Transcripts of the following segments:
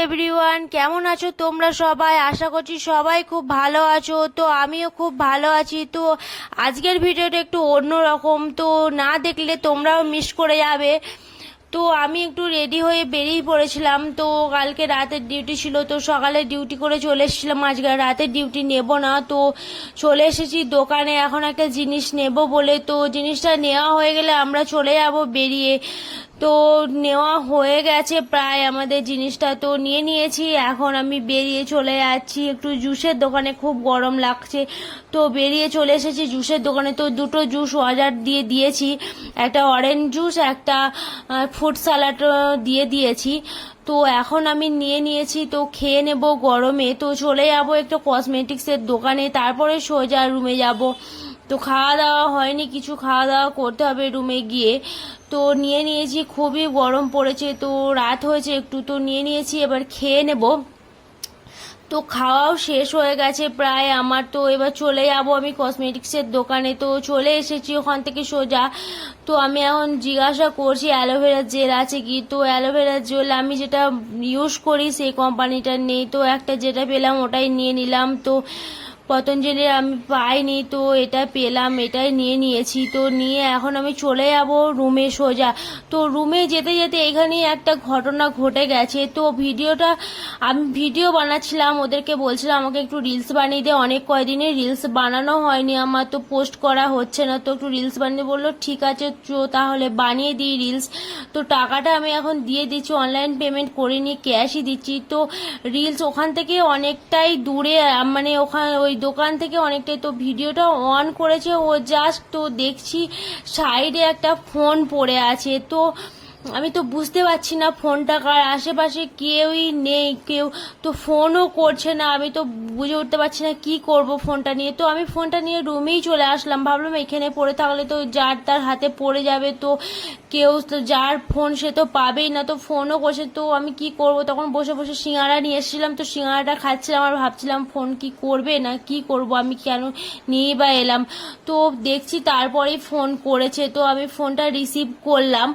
Everyone, কেমন আছো তোমরা সবাই? আশা করছি সবাই খুব ভালো আছো। তো আমিও খুব ভালো আছি। তো আজকের ভিডিওটা একটু অন্যরকম, তো না দেখলে তোমরাও মিস করে যাবে। তো আমি একটু রেডি হয়ে বেরিয়ে পড়েছিলাম। তো কালকে রাতের ডিউটি ছিল, তো সকালে ডিউটি করে চলে এসেছিলাম। আজকে রাতের ডিউটি নেব না, তো চলে এসেছি দোকানে এখন একটা জিনিস নেব বলে। তো জিনিসটা নেওয়া হয়ে গেলে আমরা চলে যাব বেরিয়ে। তো নেওয়া হয়ে গেছে প্রায় আমাদের জিনিসটা, তো নিয়ে নিয়েছি। এখন আমি বেরিয়ে চলে যাচ্ছি একটু জুসের দোকানে, খুব গরম লাগছে। তো বেরিয়ে চলে এসেছি জুসের দোকানে। তো দুটো জুস অর্ডার দিয়েছি, একটা অরেঞ্জ জুস, একটা ফ্রুট স্যালাড দিয়ে দিয়েছি। তো এখন আমি নিয়ে নিয়েছি, তো খেয়ে নেব গরমে। তো চলে যাব একটু কসমেটিক্সের দোকানে, তারপরে সোজা রুমে যাব। তো খাওয়া দাওয়া হয়নি, কিছু খাওয়া দাওয়া করতে হবে রুমে গিয়ে। তো নিয়ে নিয়েছি, খুবই গরম পড়েছে, তো রাত হয়েছে একটু, তো নিয়ে নিয়েছি, এবার খেয়ে নেব। তো খাওয়াও শেষ হয়ে গেছে প্রায় আমার। তো এবার চলে যাব আমি কসমেটিক্সের দোকানে। তো চলে এসেছি ওখান থেকে সোজা। তো আমি এখন জিজ্ঞাসা করছি অ্যালোভেরা জেল আছে কি। তো অ্যালোভেরা জেল আমি যেটা ইউজ করি সেই কোম্পানিটার নেই, তো একটা যেটা পেলাম ওটাই নিয়ে নিলাম। তো পতঞ্জলির আমি পাইনি, তো এটা পেলাম, এটাই নিয়ে নিয়েছি। তো নিয়ে এখন আমি চলে যাব রুমে সোজা। তো রুমে যেতে যেতে এখানেই একটা ঘটনা ঘটে গেছে। তো আমি ভিডিও বানাচ্ছিলাম, ওদেরকে বলছিলাম আমাকে একটু রিলস বানিয়ে দে। অনেক কয়দিনে রিলস বানানো হয়নি আমার, তো পোস্ট করা হচ্ছে না, তো একটু রিলস বানিয়ে বললো ঠিক আছে তাহলে বানিয়ে দিই রিলস। তো টাকাটা আমি এখন দিয়ে দিচ্ছি, অনলাইন পেমেন্ট করিনি, ক্যাশই দিচ্ছি। তো রিলস ওখান থেকে অনেকটাই দূরে, মানে ওই দোকান থেকে অনেকটাই। তো ভিডিওটা অন করেছে ও জাস্ট, তো দেখছি সাইডে একটা ফোন পড়ে আছে। তো আমি তো বুঝতে পারছি না ফোনটা কার, আশেপাশে কেউই নেই, কেউ তো ফোনও করছে না। আমি তো বুঝে উঠতে পারছি না কি করব ফোনটা নিয়ে। তো আমি ফোনটা নিয়ে রুমেই চলে আসলাম, ভাবলাম এখানে পড়ে থাকলে তো যার তার হাতে পড়ে যাবে, তো কেউ তো যার ফোন সে তো পাবেই না, তো ফোনও করছে। তো আমি কি করব, তখন বসে বসে সিঙ্গারা নিয়ে এসেছিলাম, তো সিঙ্গারাটা খাচ্ছিলাম আর ভাবছিলাম ফোন কি করবে না কি করব, আমি কেন নিয়ে বা এলাম। তো দেখছি তারপরেই ফোন করেছে, তো আমি ফোনটা রিসিভ করলাম।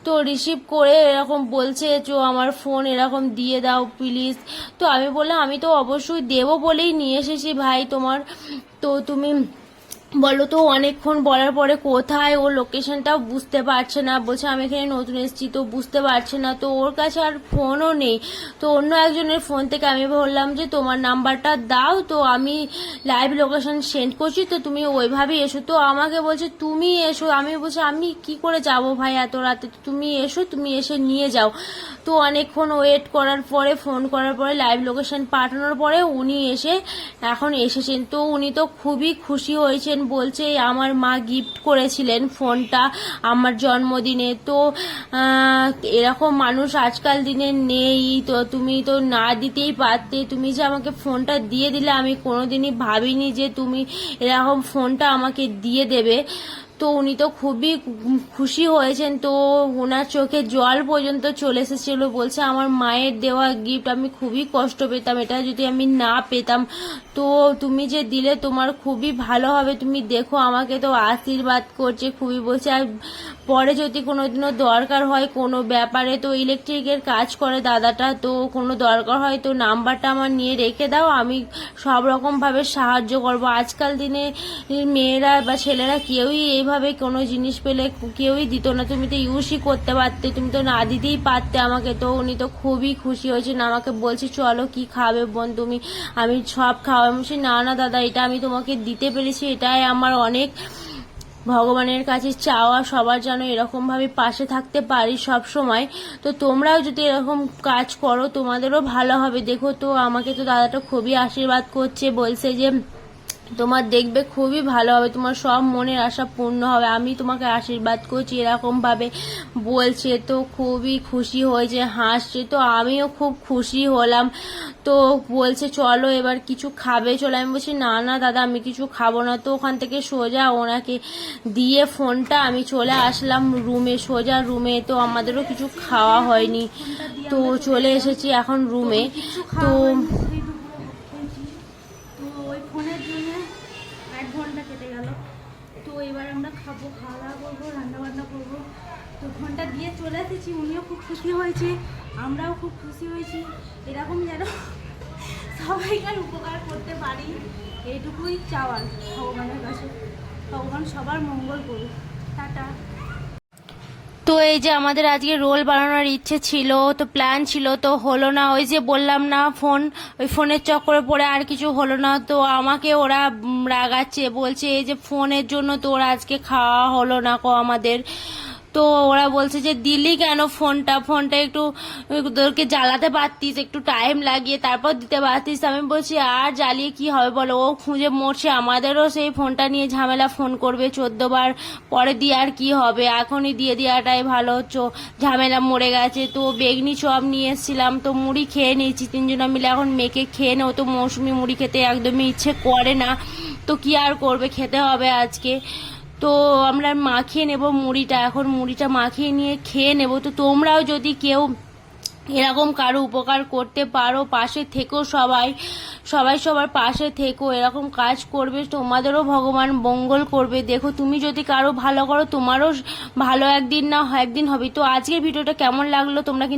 তো রিসিভ করে এরকম বলছে যে আমার ফোন এরকম দিয়ে দাও প্লিজ। তো আমি বললাম আমি তো অবশ্যই দেবো বলেই নিয়ে এসেছি ভাই তোমার, তো তুমি বলো। তো অনেকক্ষণ বলার পরে কোথায় ও লোকেশনটাও বুঝতে পারছে না, বলছে আমি এখানে নতুন এসেছি, তো বুঝতে পারছে না। তো ওর কাছে আর ফোনও নেই। তো অন্য একজনের ফোন থেকে আমি বললাম যে তোমার নাম্বারটা দাও, তো আমি লাইভ লোকেশন সেন্ড করছি, তো তুমি ওইভাবেই এসো। তো আমাকে বলছে তুমি এসো, আমি বলছি আমি কি করে যাব ভাই এত রাতে, তো তুমি এসো, তুমি এসে নিয়ে যাও। তো অনেকক্ষণ ওয়েট করার পরে, ফোন করার পরে, লাইভ লোকেশন পাঠানোর পরে উনি এসে এখন এসেছেন। তো উনি তো খুবই খুশি হয়েছেন, বলছে আমার মা গিফট করেছিলেন ফোনটা আমার জন্মদিনে। তো এরকম মানুষ আজকাল দিনে নেই, তো তুমি তো না দিতেই পারতে, তুমি যে আমাকে ফোনটা দিয়ে দিলে, আমি কোনোদিনই ভাবিনি যে তুমি এরকম ফোনটা আমাকে দিয়ে দেবে। তো উনি তো খুবই খুশি হয়েছেন, তো ওনার চোখে জল পর্যন্ত চলে এসেছিল, বলছে আমার মায়ের দেওয়া গিফট, আমি খুবই কষ্ট পেতাম এটা যদি আমি না পেতাম, তো তুমি যে দিলে তোমার খুবই ভালো হবে, তুমি দেখো। আমাকে তো আশীর্বাদ করছে খুবই, বলছে আর পরে যদি কোনোদিনও দরকার হয় কোনো ব্যাপারে, তো ইলেকট্রিকের কাজ করে দাদাটা, তো কোনো দরকার হয় তো নাম্বারটা আমার নিয়ে রেখে দাও, আমি সব রকমভাবে সাহায্য করব। আজকাল দিনে মেয়েরা বা ছেলেরা কেউই এইভাবে কোনো জিনিস পেলে কেউই দিত না, তুমি তো ইউজই করতে পারতে, তুমি তো না দিতেই পারতে আমাকে। তো উনি তো খুবই খুশি হয়েছেন, আমাকে বলছে চলো কি খাবে বোন তুমি, আমি সব খাওয়া। বলছি না না দাদা, এটা আমি তোমাকে দিতে পেরেছি, এটাই আমার অনেক ভগবানের কাছে চাওয়া, সবার যেন এরকমভাবে পাশে থাকতে পারি সব সময়। তো তোমরাও যদি এরকম কাজ করো তোমাদেরও ভালো হবে। দেখো তো আমাকে তো দাদাটা খুবই আশীর্বাদ করছে, বলছে যে তোমার দেখবে খুবই ভালো হবে, তোমার সব মনের আশা পূর্ণ হবে, আমি তোমাকে আশীর্বাদ করছি, এরকম ভাবে বলছে। তো খুবই খুশি হয়েছে, হাসছে, তো আমিও খুব খুশি হলাম। তো বলছে চলো এবার কিছু খাবে চলো, আমি বলছি না না দাদা আমি কিছু খাবো না। তো ওখান থেকে সোজা ওনাকে দিয়ে ফোনটা আমি চলে আসলাম রুমে, সোজা রুমে। তো আমাদেরও কিছু খাওয়া হয়নি, তো চলে এসেছি এখন রুমে। তো ওই ফোনের জন্য 1 ঘন্টা কেটে গেল। তো এবার আমরা খাবো, খাওয়া দাওয়া করবো, রান্না বান্না করবো। তো ফোনটা দিয়ে চলে এসেছি, উনিও খুব খুশি হয়েছে। আমরাও খুব খুশি হয়েছি। এরকম যেন সবাইকার উপকার করতে পারি, এইটুকুই চাওয়ার ভগবানের কাছে। ভগবান সবার মঙ্গল করুক। টাটা। তো এই যে আমাদের আজকে রোল বানানোর ইচ্ছে ছিল, তো প্ল্যান ছিল, তো হলো না। ওই যে বললাম না, ওই ফোনের চক্করে পড়ে আর কিছু হলো না। তো আমাকে ওরা রাগাচ্ছে, বলছে এই যে ফোনের জন্য তো ওরা আজকে খাওয়া হলো না আমাদের। তো ওরা বলছে যে দিলি কেন ফোনটা একটু তোদেরকে জ্বালাতে পারতিস, একটু টাইম লাগিয়ে তারপর দিতে পারতিস। আমি বলছি আর জ্বালিয়ে কি হবে বলো, ও খুঁজে মরছে, আমাদেরও সেই ফোনটা নিয়ে ঝামেলা, ফোন করবে 14 বার, পরে দিয়ে আর কি হবে, এখনই দিয়ে দেওয়াটাই ভালো। ঝামেলা মরে গেছে। তো বেগনি চপ নিয়ে এসেছিলাম, তো মুড়ি খেয়ে নিয়েছি তিনজনা মিলে, এখন মেয়েকে খেয়ে নেও। তো মৌসুমি মুড়ি খেতে একদমই ইচ্ছে করে না, তো কি আর করবে, খেতে হবে আজকে। তো আমরা মাখিয়ে নেব মুড়িটা, এখন মুড়িটা মাখিয়ে নিয়ে খেয়ে নেব। তো তোমরাও যদি কেউ এরকম কারো উপকার করতে পারো, পাশে থেকো, সবাই সবার পাশে থেকো, এরকম কাজ করবে, তোমাদেরও ভগবান মঙ্গল করবে। দেখো তুমি যদি কারো ভালো করো, তোমারও ভালো একদিন না একদিন হবে। তো আজকের ভিডিওটা কেমন লাগলো তোমরা কিন্তু